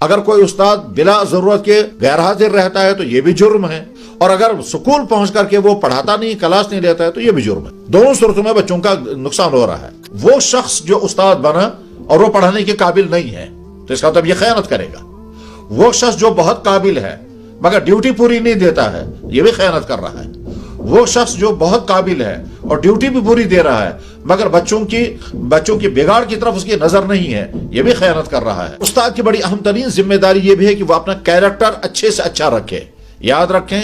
اگر کوئی استاد بلا ضرورت کے غیر حاضر رہتا ہے تو یہ بھی جرم ہے، اور اگر سکول پہنچ کر کے وہ پڑھاتا نہیں، کلاس نہیں لیتا ہے تو یہ بھی جرم ہے۔ دونوں صورتوں میں بچوں کا نقصان ہو رہا ہے۔ وہ شخص جو استاد بنا اور وہ پڑھانے کے قابل نہیں ہے تو اس کا مطلب یہ خیانت کرے گا۔ وہ شخص جو بہت قابل ہے مگر ڈیوٹی پوری نہیں دیتا ہے، یہ بھی خیانت کر رہا ہے۔ وہ شخص جو بہت قابل ہے اور ڈیوٹی بھی پوری دے رہا ہے مگر بچوں کی بگاڑ کی طرف اس کی نظر نہیں ہے، یہ بھی خیانت کر رہا ہے۔ استاد کی بڑی اہم ترین ذمہ داری یہ بھی ہے کہ وہ اپنا کیریکٹر اچھے سے اچھا رکھے۔ یاد رکھیں،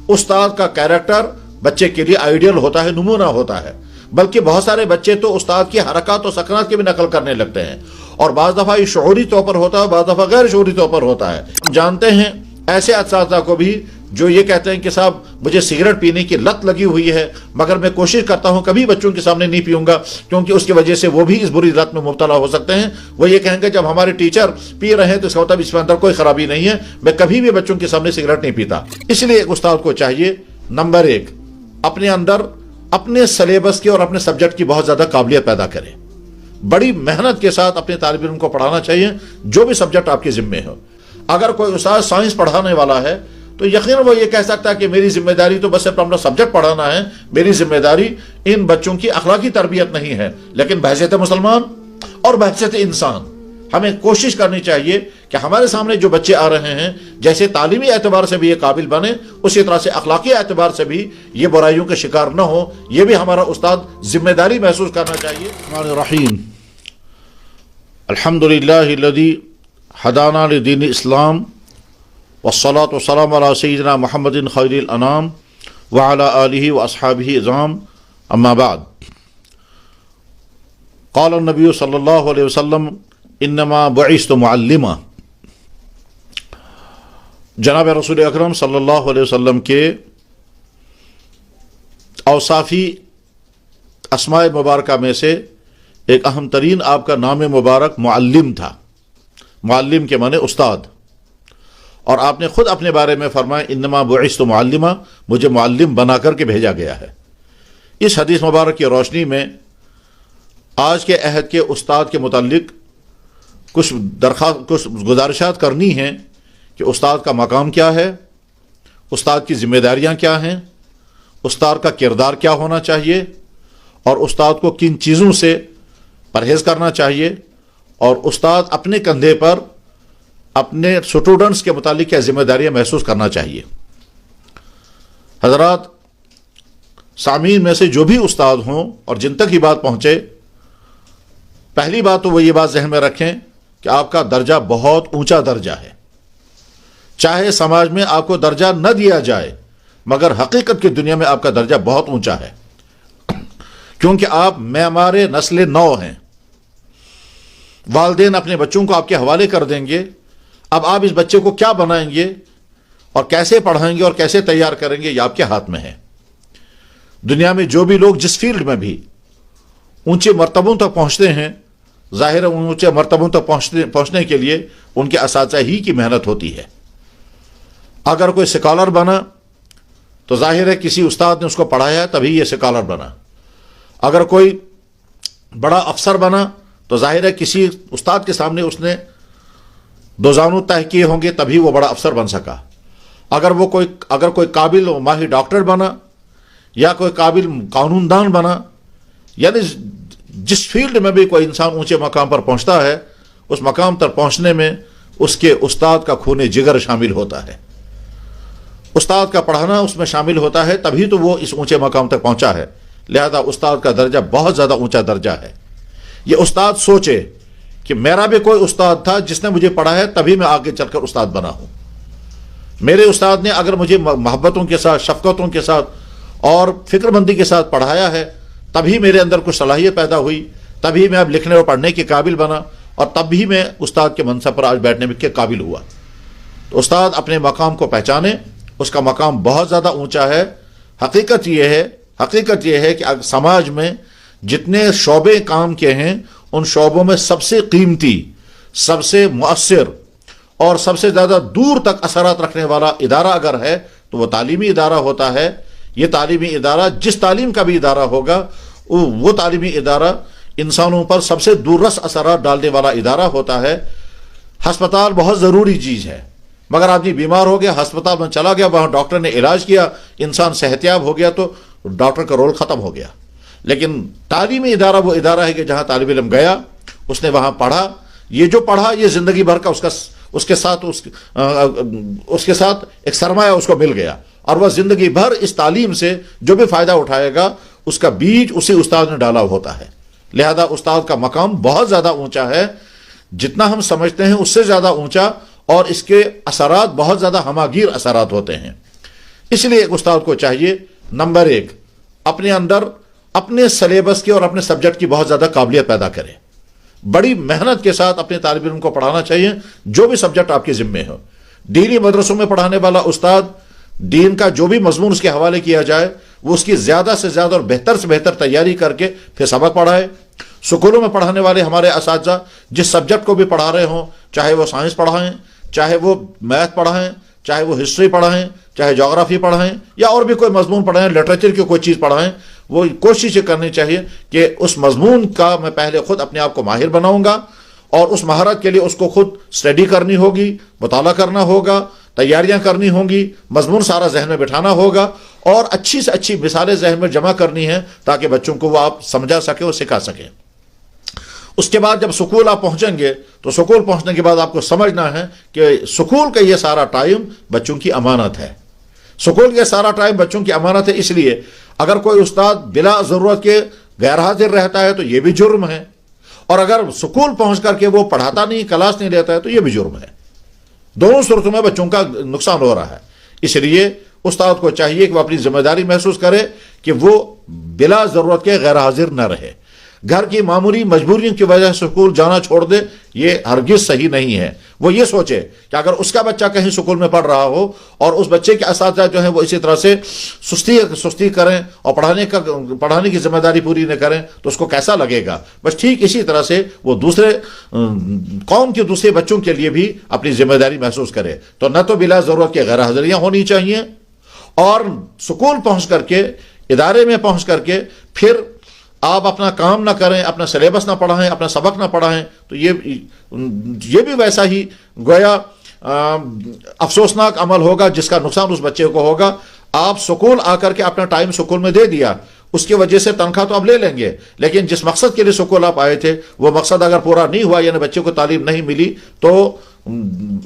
استاد کا کیریکٹر بچے کے لیے آئیڈیل ہوتا ہے، نمونہ ہوتا ہے، بلکہ بہت سارے بچے تو استاد کی حرکات و سکنات کی بھی نقل کرنے لگتے ہیں، اور بعض دفعہ یہ شعوری طور پر ہوتا ہے، بعض دفعہ غیر شعوری طور پر ہوتا ہے۔ ہم جانتے ہیں ایسے اساتذہ کو بھی جو یہ کہتے ہیں کہ صاحب مجھے سگریٹ پینے کی لت لگی ہوئی ہے مگر میں کوشش کرتا ہوں کبھی بچوں کے سامنے نہیں پیوں گا کیونکہ اس کی وجہ سے وہ بھی اس بری لت میں مبتلا ہو سکتے ہیں۔ وہ یہ کہیں گے جب ہمارے ٹیچر پی رہے ہیں تو اس کا مطلب اس میں اندر کوئی خرابی نہیں ہے، میں کبھی بھی بچوں کے سامنے سگریٹ نہیں پیتا۔ اس لیے ایک استاد کو چاہیے نمبر 1 اپنے اندر اپنے سلیبس کی اور اپنے سبجیکٹ کی بہت زیادہ قابلیت پیدا کرے، بڑی محنت کے ساتھ اپنے طالب علم کو پڑھانا چاہیے جو بھی سبجیکٹ آپ کے ذمے ہو۔ اگر کوئی استاد سائنس پڑھانے والا ہے تو یقیناً وہ یہ کہہ سکتا ہے کہ میری ذمہ داری تو بس اپنا سبجیکٹ پڑھانا ہے، میری ذمہ داری ان بچوں کی اخلاقی تربیت نہیں ہے۔ لیکن بحیثیت مسلمان اور بحیثیت انسان ہمیں کوشش کرنی چاہیے کہ ہمارے سامنے جو بچے آ رہے ہیں جیسے تعلیمی اعتبار سے بھی یہ قابل بنے، اسی طرح سے اخلاقی اعتبار سے بھی یہ برائیوں کے شکار نہ ہو۔ یہ بھی ہمارا استاد ذمہ داری محسوس کرنا چاہیے۔ الرحمن الرحیم، الحمدللہ الذی ہدانا لدین اسلام والصلاة والسلام علی سیدنا محمد خیر الانام وعلی آلہ واصحابہ اعظام، اما بعد۔ قال النبی صلی اللہ علیہ وسلم انما بعثت معلما۔ جناب رسول اکرم صلی اللہ علیہ وسلم کے اوصافی اسماء مبارکہ میں سے ایک اہم ترین آپ کا نام مبارک معلم تھا۔ معلم کے معنی استاد، اور آپ نے خود اپنے بارے میں فرمایا انما بعثت معلما، مجھے معلم بنا کر کے بھیجا گیا ہے۔ اس حدیث مبارک کی روشنی میں آج کے عہد کے استاد کے متعلق کچھ گزارشات کرنی ہیں کہ استاد کا مقام کیا ہے، استاد کی ذمہ داریاں کیا ہیں، استاد کا کردار کیا ہونا چاہیے، اور استاد کو کن چیزوں سے پرہیز کرنا چاہیے، اور استاد اپنے کندھے پر اپنے اسٹوڈنٹس کے متعلق کیا ذمہ داریاں محسوس کرنا چاہیے۔ حضرات، سامعین میں سے جو بھی استاد ہوں اور جن تک یہ بات پہنچے، پہلی بات تو وہ یہ بات ذہن میں رکھیں کہ آپ کا درجہ بہت اونچا درجہ ہے۔ چاہے سماج میں آپ کو درجہ نہ دیا جائے مگر حقیقت کی دنیا میں آپ کا درجہ بہت اونچا ہے، کیونکہ آپ معمار نسل نو ہیں۔ والدین اپنے بچوں کو آپ کے حوالے کر دیں گے، اب آپ اس بچے کو کیا بنائیں گے اور کیسے پڑھائیں گے اور کیسے تیار کریں گے، یہ آپ کے ہاتھ میں ہے۔ دنیا میں جو بھی لوگ جس فیلڈ میں بھی اونچے مرتبوں تک پہنچتے ہیں، ظاہر ہے اونچے مرتبوں تک پہنچنے کے لیے ان کے اساتذہ ہی کی محنت ہوتی ہے۔ اگر کوئی سکالر بنا تو ظاہر ہے کسی استاد نے اس کو پڑھایا تبھی یہ سکالر بنا۔ اگر کوئی بڑا افسر بنا تو ظاہر ہے کسی استاد کے سامنے اس نے دو زانو طے کیے ہوں گے تبھی وہ بڑا افسر بن سکا۔ اگر کوئی قابل و ماہر ڈاکٹر بنا یا کوئی قابل قانون دان بنا، یعنی جس فیلڈ میں بھی کوئی انسان اونچے مقام پر پہنچتا ہے، اس مقام تک پہنچنے میں اس کے استاد کا خون جگر شامل ہوتا ہے، استاد کا پڑھانا اس میں شامل ہوتا ہے، تبھی تو وہ اس اونچے مقام تک پہنچا ہے۔ لہذا استاد کا درجہ بہت زیادہ اونچا درجہ ہے۔ یہ استاد سوچے کہ میرا بھی کوئی استاد تھا جس نے مجھے پڑھایا تبھی میں آگے چل کر استاد بنا ہوں۔ میرے استاد نے اگر مجھے محبتوں کے ساتھ، شفقتوں کے ساتھ اور فکر مندی کے ساتھ پڑھایا ہے تبھی میرے اندر کچھ صلاحیت پیدا ہوئی، تبھی میں اب لکھنے اور پڑھنے کے قابل بنا، اور تب بھی میں استاد کے منصب پر آج بیٹھنے کے قابل ہوا۔ تو استاد اپنے مقام کو پہچانے، اس کا مقام بہت زیادہ اونچا ہے۔ حقیقت یہ ہے کہ سماج میں جتنے شعبے کام کے ہیں ان شعبوں میں سب سے قیمتی، سب سے مؤثر اور سب سے زیادہ دور تک اثرات رکھنے والا ادارہ اگر ہے تو وہ تعلیمی ادارہ ہوتا ہے۔ یہ تعلیمی ادارہ جس تعلیم کا بھی ادارہ ہوگا، وہ تعلیمی ادارہ انسانوں پر سب سے دور رس اثرات ڈالنے والا ادارہ ہوتا ہے۔ ہسپتال بہت ضروری چیز ہے، مگر آدمی بیمار ہو گیا، ہسپتال میں چلا گیا، وہاں ڈاکٹر نے علاج کیا، انسان صحت یاب ہو گیا تو ڈاکٹر کا رول ختم ہو گیا۔ لیکن تعلیمی ادارہ وہ ادارہ ہے کہ جہاں طالب علم گیا، اس نے وہاں پڑھا، یہ جو پڑھا یہ زندگی بھر کا اس کے ساتھ ایک سرمایہ اس کو مل گیا، اور وہ زندگی بھر اس تعلیم سے جو بھی فائدہ اٹھائے گا اس کا بیج اسی استاد نے ڈالا ہوتا ہے۔ لہذا استاد کا مقام بہت زیادہ اونچا ہے، جتنا ہم سمجھتے ہیں اس سے زیادہ اونچا، اور اس کے اثرات بہت زیادہ ہماگیر اثرات ہوتے ہیں۔ اس لیے ایک استاد کو چاہیے نمبر 1 اپنے اندر اپنے سلیبس کی اور اپنے سبجیکٹ کی بہت زیادہ قابلیت پیدا کرے، بڑی محنت کے ساتھ اپنے طالب علم کو پڑھانا چاہیے جو بھی سبجیکٹ آپ کے ذمے ہو۔ دینی مدرسوں میں پڑھانے والا استاد دین کا جو بھی مضمون اس کے حوالے کیا جائے وہ اس کی زیادہ سے زیادہ اور بہتر سے بہتر تیاری کر کے پھر سبق پڑھائے۔ سکولوں میں پڑھانے والے ہمارے اساتذہ جس سبجیکٹ کو بھی پڑھا رہے ہوں، چاہے وہ سائنس پڑھائیں، چاہے وہ میتھ پڑھائیں، چاہے وہ ہسٹری پڑھائیں، چاہے جغرافی پڑھائیں، یا اور بھی کوئی مضمون پڑھائیں، لٹریچر کی کوئی چیز پڑھائیں، وہ کوشش کرنی چاہیے کہ اس مضمون کا میں پہلے خود اپنے آپ کو ماہر بناؤں گا، اور اس مہارت کے لیے اس کو خود اسٹڈی کرنی ہوگی، مطالعہ کرنا ہوگا، تیاریاں کرنی ہوں گی، مضمون سارا ذہن میں بٹھانا ہوگا، اور اچھی سے اچھی مثالیں ذہن میں جمع کرنی ہیں تاکہ بچوں کو وہ آپ سمجھا سکیں اور سکھا سکیں۔ اس کے بعد جب سکول آپ پہنچیں گے تو سکول پہنچنے کے بعد آپ کو سمجھنا ہے کہ سکول کا یہ سارا ٹائم بچوں کی امانت ہے۔ سکول کا سارا ٹائم بچوں کی امانت ہے، اس لیے اگر کوئی استاد بلا ضرورت کے غیر حاضر رہتا ہے تو یہ بھی جرم ہے، اور اگر سکول پہنچ کر کے وہ پڑھاتا نہیں، کلاس نہیں لیتا ہے تو یہ بھی جرم ہے۔ دونوں صورتوں میں بچوں کا نقصان ہو رہا ہے۔ اس لیے استاد کو چاہیے کہ وہ اپنی ذمہ داری محسوس کرے کہ وہ بلا ضرورت کے غیر حاضر نہ رہے۔ گھر کی معمولی مجبوریوں کی وجہ سے سکول جانا چھوڑ دے، یہ ہرگز صحیح نہیں ہے۔ وہ یہ سوچے کہ اگر اس کا بچہ کہیں سکول میں پڑھ رہا ہو اور اس بچے کے اساتذہ جو ہیں وہ اسی طرح سے سستی کریں اور پڑھانے کی ذمہ داری پوری نہ کریں تو اس کو کیسا لگے گا۔ بس ٹھیک اسی طرح سے وہ دوسرے قوم کے دوسرے بچوں کے لیے بھی اپنی ذمہ داری محسوس کرے۔ تو نہ تو بلا ضرورت کے غیر حاضریاں ہونی چاہیے، اور سکول پہنچ کر کے، ادارے میں پہنچ کر کے پھر آپ اپنا کام نہ کریں، اپنا سلیبس نہ پڑھائیں، اپنا سبق نہ پڑھائیں، تو یہ بھی ویسا ہی گویا افسوسناک عمل ہوگا جس کا نقصان اس بچے کو ہوگا۔ آپ سکول آ کر کے اپنا ٹائم سکول میں دے دیا، اس کی وجہ سے تنخواہ تو آپ لے لیں گے، لیکن جس مقصد کے لیے سکول آپ آئے تھے وہ مقصد اگر پورا نہیں ہوا، یعنی بچے کو تعلیم نہیں ملی، تو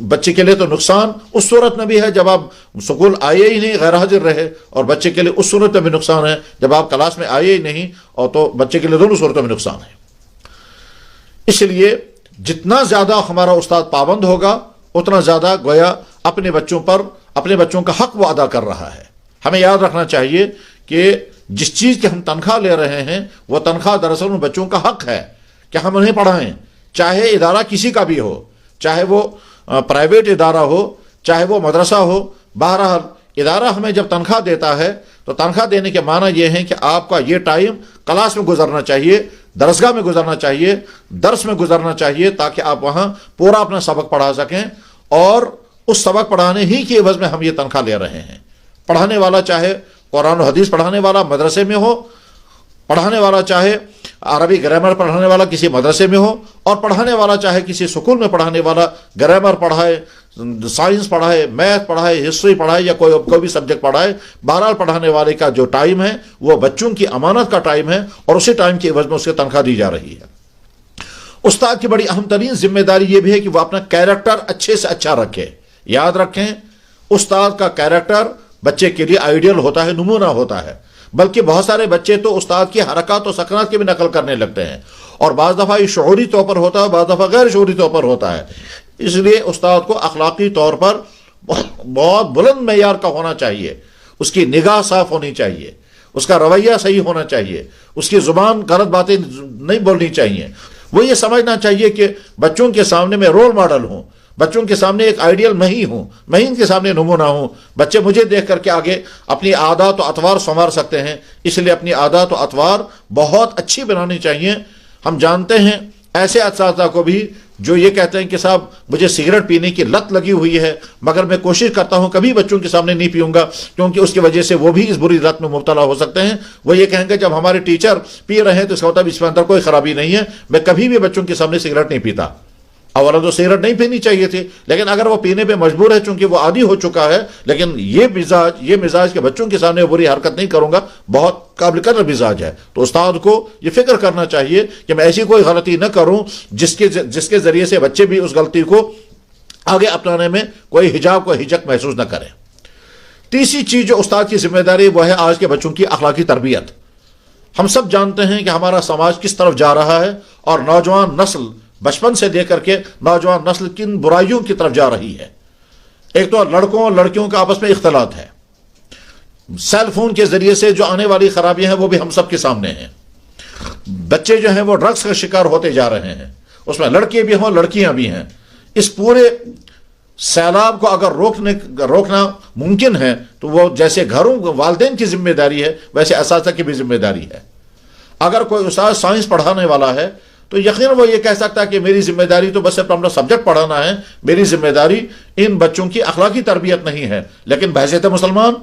بچے کے لیے تو نقصان اس صورت میں بھی ہے جب آپ سکول آئے ہی نہیں، غیر حاضر رہے، اور بچے کے لیے اس صورت میں بھی نقصان ہے جب آپ کلاس میں آئے ہی نہیں، اور تو بچے کے لیے دونوں صورتوں میں نقصان ہے۔ اس لیے جتنا زیادہ ہمارا استاد پابند ہوگا اتنا زیادہ گویا اپنے بچوں کا حق وہ ادا کر رہا ہے۔ ہمیں یاد رکھنا چاہیے کہ جس چیز کی ہم تنخواہ لے رہے ہیں وہ تنخواہ دراصل ان بچوں کا حق ہے کہ ہم انہیں پڑھائیں، چاہے ادارہ کسی کا بھی ہو، چاہے وہ پرائیویٹ ادارہ ہو، چاہے وہ مدرسہ ہو۔ بہرحال ادارہ ہمیں جب تنخواہ دیتا ہے تو تنخواہ دینے کے معنی یہ ہے کہ آپ کا یہ ٹائم کلاس میں گزرنا چاہیے، درسگاہ میں گزرنا چاہیے، درس میں گزرنا چاہیے، تاکہ آپ وہاں پورا اپنا سبق پڑھا سکیں، اور اس سبق پڑھانے ہی کی عوض میں ہم یہ تنخواہ لے رہے ہیں۔ پڑھانے والا چاہے قرآن و حدیث پڑھانے والا مدرسے میں ہو، پڑھانے والا چاہے عربی گرامر پڑھانے والا کسی مدرسے میں ہو، اور پڑھانے والا چاہے کسی سکول میں پڑھانے والا گرامر پڑھائے، سائنس پڑھائے، میتھ پڑھائے، ہسٹری پڑھائے، یا کوئی بھی سبجیکٹ پڑھائے، بہرحال پڑھانے والے کا جو ٹائم ہے وہ بچوں کی امانت کا ٹائم ہے، اور اسی ٹائم کی عوض میں اسے تنخواہ دی جا رہی ہے۔ استاد کی بڑی اہم ترین ذمہ داری یہ بھی ہے کہ وہ اپنا کیریکٹر اچھے سے اچھا رکھے۔ یاد رکھیں، استاد کا کیریکٹر بچے کے لیے آئیڈیل ہوتا ہے، نمونہ ہوتا ہے، بلکہ بہت سارے بچے تو استاد کی حرکات و سکنات کی بھی نقل کرنے لگتے ہیں، اور بعض دفعہ یہ شعوری طور پر ہوتا ہے، بعض دفعہ غیر شعوری طور پر ہوتا ہے۔ اس لیے استاد کو اخلاقی طور پر بہت بلند معیار کا ہونا چاہیے، اس کی نگاہ صاف ہونی چاہیے، اس کا رویہ صحیح ہونا چاہیے، اس کی زبان غلط باتیں نہیں بولنی چاہیے۔ وہ یہ سمجھنا چاہیے کہ بچوں کے سامنے میں رول ماڈل ہوں، بچوں کے سامنے ایک آئیڈیل میں ہی ہوں، میں ان کے سامنے نمونہ ہوں۔ بچے مجھے دیکھ کر کے آگے اپنی عادات و اطوار سنوار سکتے ہیں، اس لیے اپنی عادات و اطوار بہت اچھی بنانی چاہیے۔ ہم جانتے ہیں ایسے اساتذہ کو بھی جو یہ کہتے ہیں کہ صاحب مجھے سگریٹ پینے کی لت لگی ہوئی ہے، مگر میں کوشش کرتا ہوں کبھی بچوں کے سامنے نہیں پیوں گا، کیونکہ اس کی وجہ سے وہ بھی اس بری لت میں مبتلا ہو سکتے ہیں۔ وہ یہ کہیں گے جب ہمارے ٹیچر پی رہے ہیں تو اس کا مطلب اس میں اندر کوئی خرابی نہیں ہے، میں کبھی بھی بچوں کے سامنے سگریٹ نہیں پیتا۔ اولا تو سگریٹ نہیں پینی چاہیے تھی، لیکن اگر وہ پینے پہ مجبور ہے چونکہ وہ عادی ہو چکا ہے، لیکن یہ مزاج کے بچوں کے سامنے بری حرکت نہیں کروں گا، بہت قابل قدر مزاج ہے، تو استاد کو یہ فکر کرنا چاہیے کہ میں ایسی کوئی غلطی نہ کروں جس کے ذریعے سے بچے بھی اس غلطی کو آگے اپنانے میں کوئی حجاب کوئی ہچک محسوس نہ کریں۔ تیسری چیز جو استاد کی ذمہ داری وہ ہے آج کے بچوں کی اخلاقی تربیت۔ ہم سب جانتے ہیں کہ ہمارا سماج کس طرف جا رہا ہے، اور نوجوان نسل بچپن سے لے کر کے نوجوان نسل کن برائیوں کی طرف جا رہی ہے۔ ایک تو لڑکوں اور لڑکیوں کا آپس میں اختلاط ہے، سیل فون کے ذریعے سے جو آنے والی خرابیاں ہیں وہ بھی ہم سب کے سامنے ہیں۔ بچے جو ہیں وہ ڈرگس کا شکار ہوتے جا رہے ہیں، اس میں لڑکے بھی ہوں لڑکیاں بھی ہیں۔ اس پورے سیلاب کو اگر روکنا ممکن ہے تو وہ جیسے گھروں والدین کی ذمہ داری ہے ویسے اساتذہ کی بھی ذمہ داری ہے۔ اگر کوئی استاد سائنس پڑھانے والا ہے تو یقیناً وہ یہ کہہ سکتا ہے کہ میری ذمہ داری تو بس اپنا سبجیکٹ پڑھانا ہے، میری ذمہ داری ان بچوں کی اخلاقی تربیت نہیں ہے۔ لیکن بحیثیت مسلمان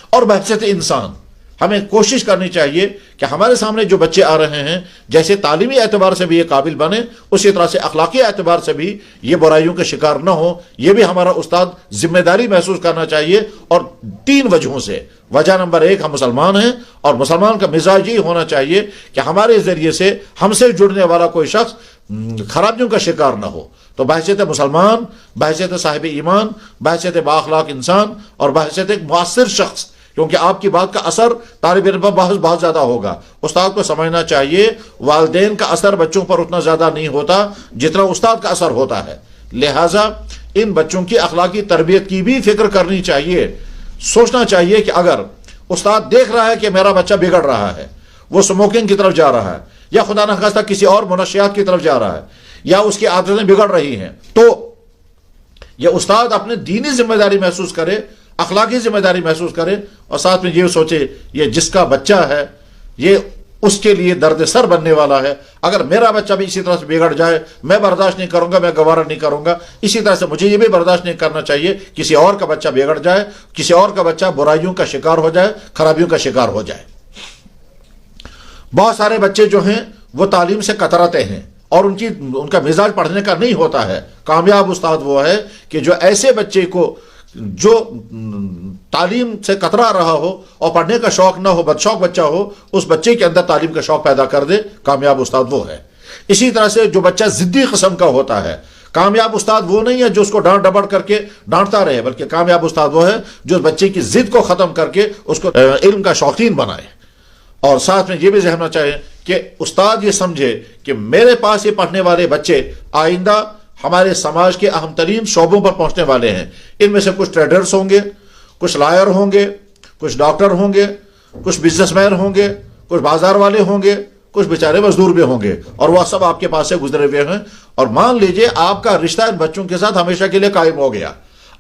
اور بحیثیت انسان ہمیں کوشش کرنی چاہیے کہ ہمارے سامنے جو بچے آ رہے ہیں جیسے تعلیمی اعتبار سے بھی یہ قابل بنے، اسی طرح سے اخلاقی اعتبار سے بھی یہ برائیوں کے شکار نہ ہو۔ یہ بھی ہمارا استاد ذمہ داری محسوس کرنا چاہیے، اور 3 وجہوں سے۔ وجہ نمبر 1، ہم مسلمان ہیں، اور مسلمان کا مزاج یہ ہونا چاہیے کہ ہمارے ذریعے سے ہم سے جڑنے والا کوئی شخص خرابیوں کا شکار نہ ہو۔ تو بحیثیت مسلمان، بحیثیت صاحب ایمان، بحیثیت بااخلاق انسان، اور بحیثیت ایک مؤثر شخص، کیونکہ آپ کی بات کا اثر طالب علم پر بہت زیادہ ہوگا۔ استاد کو سمجھنا چاہیے والدین کا اثر بچوں پر اتنا زیادہ نہیں ہوتا جتنا استاد کا اثر ہوتا ہے، لہٰذا ان بچوں کی اخلاقی تربیت کی بھی فکر کرنی چاہیے۔ سوچنا چاہیے کہ اگر استاد دیکھ رہا ہے کہ میرا بچہ بگڑ رہا ہے، وہ اسموکنگ کی طرف جا رہا ہے، یا خدا نخواستہ کسی اور منشیات کی طرف جا رہا ہے، یا اس کی عادتیں بگڑ رہی ہیں، تو یہ استاد اپنے دینی ذمہ داری محسوس کرے، اخلاقی ذمہ داری محسوس کرے، اور ساتھ میں یہ سوچے یہ جس کا بچہ ہے یہ اس کے لیے درد سر بننے والا ہے۔ اگر میرا بچہ بھی اسی طرح سے بگڑ جائے میں برداشت نہیں کروں گا، میں گوارا نہیں کروں گا۔ اسی طرح سے مجھے یہ بھی برداشت نہیں کرنا چاہیے کسی اور کا بچہ بگڑ جائے، کسی اور کا بچہ برائیوں کا شکار ہو جائے، خرابیوں کا شکار ہو جائے۔ بہت سارے بچے جو ہیں وہ تعلیم سے کتراتے ہیں، اور ان کا مزاج پڑھنے کا نہیں ہوتا ہے۔ کامیاب استاد وہ ہے کہ جو ایسے بچے کو جو تعلیم سے کترا رہا ہو اور پڑھنے کا شوق نہ ہو، بدشوق بچہ ہو، اس بچے کے اندر تعلیم کا شوق پیدا کر دے، کامیاب استاد وہ ہے۔ اسی طرح سے جو بچہ ضدی قسم کا ہوتا ہے، کامیاب استاد وہ نہیں ہے جو اس کو ڈانٹ ڈپٹ کر کے ڈانٹتا رہے، بلکہ کامیاب استاد وہ ہے جو بچے کی ضد کو ختم کر کے اس کو علم کا شوقین بنائے۔ اور ساتھ میں یہ بھی ذہن میں چاہیے کہ استاد یہ سمجھے کہ میرے پاس یہ پڑھنے والے بچے آئندہ ہمارے سماج کے اہم ترین شعبوں پر پہنچنے والے ہیں۔ ان میں سے کچھ ٹریڈرز ہوں گے، کچھ لائر ہوں گے، کچھ ڈاکٹر ہوں گے، کچھ بزنس مین ہوں گے، کچھ بازار والے ہوں گے، کچھ بیچارے مزدور بھی ہوں گے، اور وہ سب آپ کے پاس سے گزرے ہوئے ہیں۔ اور مان لیجئے آپ کا رشتہ ان بچوں کے ساتھ ہمیشہ کے لیے قائم ہو گیا،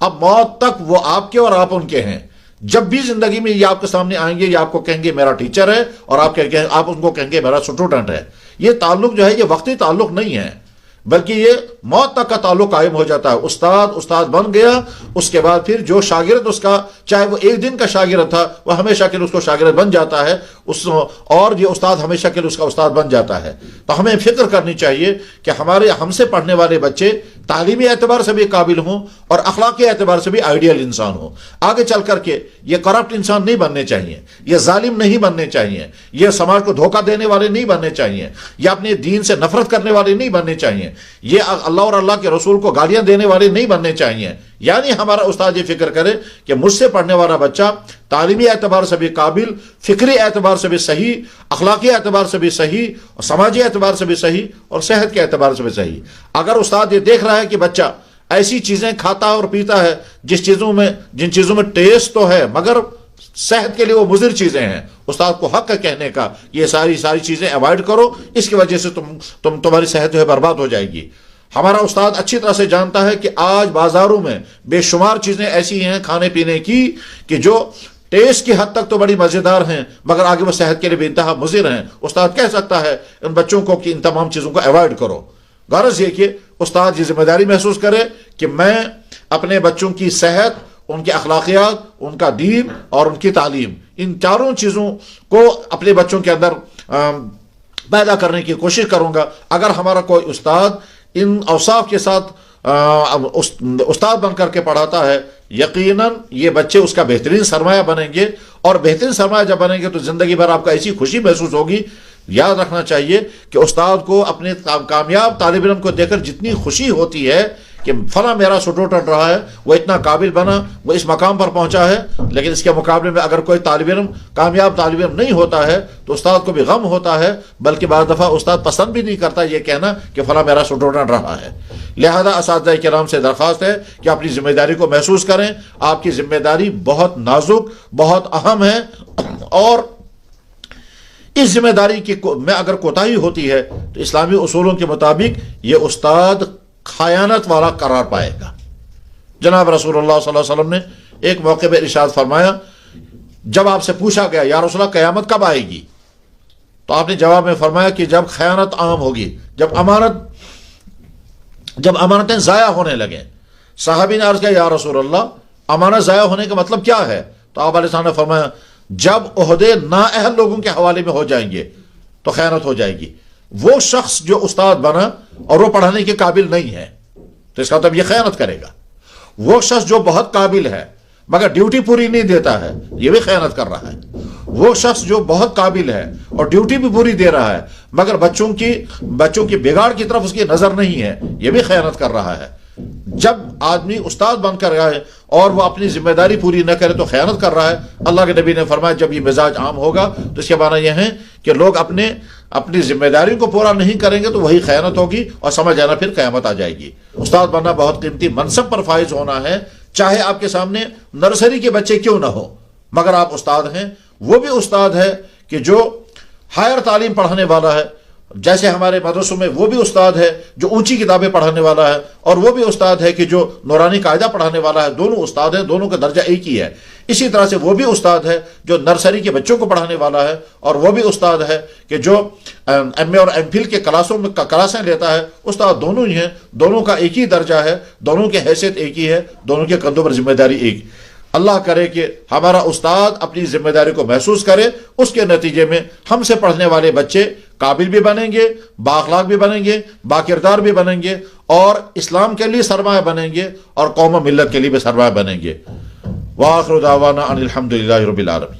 اب موت تک وہ آپ کے اور آپ ان کے ہیں۔ جب بھی زندگی میں یہ آپ کے سامنے آئیں گے، یہ آپ کو کہیں گے میرا ٹیچر ہے، اور آپ ان کو کہیں گے میرا اسٹوڈنٹ ہے۔ یہ تعلق جو ہے یہ وقتی تعلق نہیں ہے، بلکہ یہ موت تک کا تعلق قائم ہو جاتا ہے۔ استاد بن گیا، اس کے بعد پھر جو شاگرد اس کا، چاہے وہ ایک دن کا شاگرد تھا، وہ ہمیشہ کے لیے اس کو شاگرد بن جاتا ہے، اور یہ استاد ہمیشہ کے لیے اس کا استاد بن جاتا ہے۔ تو ہمیں فکر کرنی چاہیے کہ ہم سے پڑھنے والے بچے تعلیمی اعتبار سے بھی قابل ہوں اور اخلاقی اعتبار سے بھی آئیڈیل انسان ہوں۔ آگے چل کر کے یہ کرپٹ انسان نہیں بننے چاہیے، یہ ظالم نہیں بننے چاہیے، یہ سماج کو دھوکہ دینے والے نہیں بننے چاہیے، یہ اپنے دین سے نفرت کرنے والے نہیں بننے چاہیے، یہ اللہ اور اللہ کے رسول کو گالیاں دینے والے نہیں بننے چاہیے۔ یعنی ہمارا استاد یہ فکر کرے کہ مجھ سے پڑھنے والا بچہ تعلیمی اعتبار سے بھی قابل، فکری اعتبار سے بھی صحیح، اخلاقی اعتبار سے بھی صحیح، اور سماجی اعتبار سے بھی صحیح، اور صحت کے اعتبار سے بھی صحیح۔ اگر استاد یہ دیکھ رہا ہے کہ بچہ ایسی چیزیں کھاتا اور پیتا ہے جن چیزوں میں ٹیسٹ تو ہے مگر صحت کے لیے وہ مضر چیزیں ہیں، استاد کو حق ہے کہنے کا یہ ساری چیزیں اوائڈ کرو، اس کی وجہ سے تمہاری صحت جو ہے برباد ہو جائے گی۔ ہمارا استاد اچھی طرح سے جانتا ہے کہ آج بازاروں میں بے شمار چیزیں ایسی ہیں کھانے پینے کی کہ جو ٹیسٹ کی حد تک تو بڑی مزیدار ہیں مگر آگے وہ صحت کے لیے بے انتہا مضر ہیں۔ استاد کہہ سکتا ہے ان بچوں کو کہ ان تمام چیزوں کو اوائڈ کرو۔ غرض یہ کہ استاد یہ ذمہ داری محسوس کرے کہ میں اپنے بچوں کی صحت، ان کے اخلاقیات، ان کا دین اور ان کی تعلیم، ان چاروں چیزوں کو اپنے بچوں کے اندر پیدا کرنے کی کوشش کروں گا۔ اگر ہمارا کوئی استاد ان اوصاف کے ساتھ استاد بن کر کے پڑھاتا ہے، یقیناً یہ بچے اس کا بہترین سرمایہ بنیں گے، اور بہترین سرمایہ جب بنیں گے تو زندگی بھر آپ کو ایسی خوشی محسوس ہوگی۔ یاد رکھنا چاہیے کہ استاد کو اپنے کامیاب طالب علم کو دیکھ کر جتنی خوشی ہوتی ہے کہ فلاں میرا اسٹوڈنٹ رہا ہے، وہ اتنا قابل بنا، وہ اس مقام پر پہنچا ہے، لیکن اس کے مقابلے میں اگر کوئی طالب علم کامیاب طالب علم نہیں ہوتا ہے تو استاد کو بھی غم ہوتا ہے، بلکہ بعض دفعہ استاد پسند بھی نہیں کرتا یہ کہنا کہ فلاں میرا اسٹوڈنٹ رہا ہے۔ لہذا اساتذہ کرام سے درخواست ہے کہ اپنی ذمہ داری کو محسوس کریں۔ آپ کی ذمہ داری بہت نازک، بہت اہم ہے، اور اس ذمہ داری کی میں اگر کوتاہی ہوتی ہے تو اسلامی اصولوں کے مطابق یہ استاد خیانت والا قرار پائے گا۔ جناب رسول اللہ صلی اللہ علیہ وسلم نے ایک موقع پر ارشاد فرمایا، جب آپ سے پوچھا گیا یا رسول اللہ قیامت کب آئے گی، تو آپ نے جواب میں فرمایا کہ جب خیانت عام ہوگی، جب امانتیں ضائع ہونے لگیں۔ صحابی نے عرض کیا، یا رسول اللہ امانت ضائع ہونے کا مطلب کیا ہے؟ تو آپ علیہ السلام نے فرمایا، جب عہدے نااہل لوگوں کے حوالے میں ہو جائیں گے تو خیانت ہو جائے گی۔ وہ شخص جو استاد بنا اور وہ پڑھانے کے قابل نہیں ہے تو اس کا مطلب یہ خیانت کرے گا۔ وہ شخص جو بہت قابل ہے مگر ڈیوٹی پوری نہیں دیتا ہے، یہ بھی خیانت کر رہا ہے۔ وہ شخص جو بہت قابل ہے اور ڈیوٹی بھی پوری دے رہا ہے مگر بچوں کی بگاڑ کی طرف اس کی نظر نہیں ہے، یہ بھی خیانت کر رہا ہے۔ جب آدمی استاد بن کر رہا ہے اور وہ اپنی ذمہ داری پوری نہ کرے تو خیانت کر رہا ہے۔ اللہ کے نبی نے فرمایا جب یہ مزاج عام ہوگا تو اس کے معنی یہ ہے کہ لوگ اپنی ذمہ داری کو پورا نہیں کریں گے تو وہی خیانت ہوگی، اور سمجھ آنا پھر قیامت آ جائے گی۔ استاد بننا بہت قیمتی منصب پر فائز ہونا ہے، چاہے آپ کے سامنے نرسری کے بچے کیوں نہ ہو، مگر آپ استاد ہیں۔ وہ بھی استاد ہے کہ جو ہائر تعلیم پڑھانے والا ہے، جیسے ہمارے مدرسوں میں وہ بھی استاد ہے جو اونچی کتابیں پڑھانے والا ہے، اور وہ بھی استاد ہے کہ جو نورانی قاعدہ پڑھانے والا ہے۔ دونوں استاد ہیں، دونوں کا درجہ ایک ہی ہے۔ اسی طرح سے وہ بھی استاد ہے جو نرسری کے بچوں کو پڑھانے والا ہے، اور وہ بھی استاد ہے کہ جو ایم اے اور ایم فل کے کلاسیں لیتا ہے۔ استاد دونوں ہی ہیں، دونوں کا ایک ہی درجہ ہے، دونوں کی حیثیت ایک ہی ہے، دونوں کے کندھوں پر ذمہ داری ایک۔ اللہ کرے کہ ہمارا استاد اپنی ذمہ داری کو محسوس کرے، اس کے نتیجے میں ہم سے پڑھنے والے بچے قابل بھی بنیں گے، بااخلاق بھی بنیں گے، باکردار بھی بنیں گے، اور اسلام کے لیے سرمایہ بنیں گے، اور قوم و ملت کے لیے بھی سرمایہ بنیں گے۔ وآخر دعوانا ان الحمد للہ رب العالمین۔